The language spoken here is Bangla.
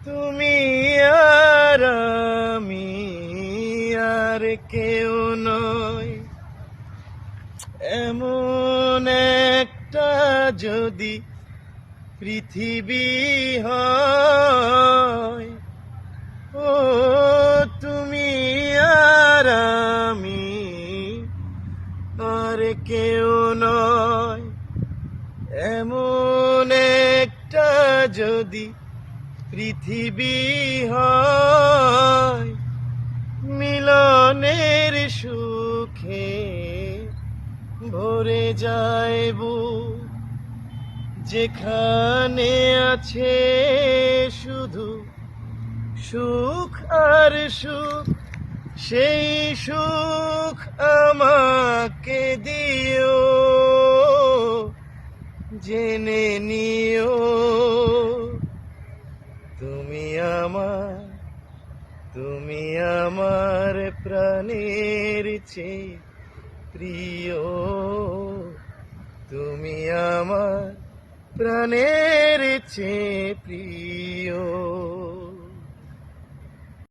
তুমি আর আমি আর কেউ নয়, এমন একটা যদি পৃথিবী হয়। ও তুমি আর আমি আর কেউ নয়, এমন একটা যদি পৃথিবী হয়। মিলনের সুখে ভরে যায় বুক, যেখানে আছে শুধু সুখ আর সুখ, সেই সুখ আমাকে দিও, জেনে নিও তুমি আমার, তুমি আমার প্রাণের চেয়ে প্রিয়, তুমি আমার প্রাণের চেয়ে প্রিয়।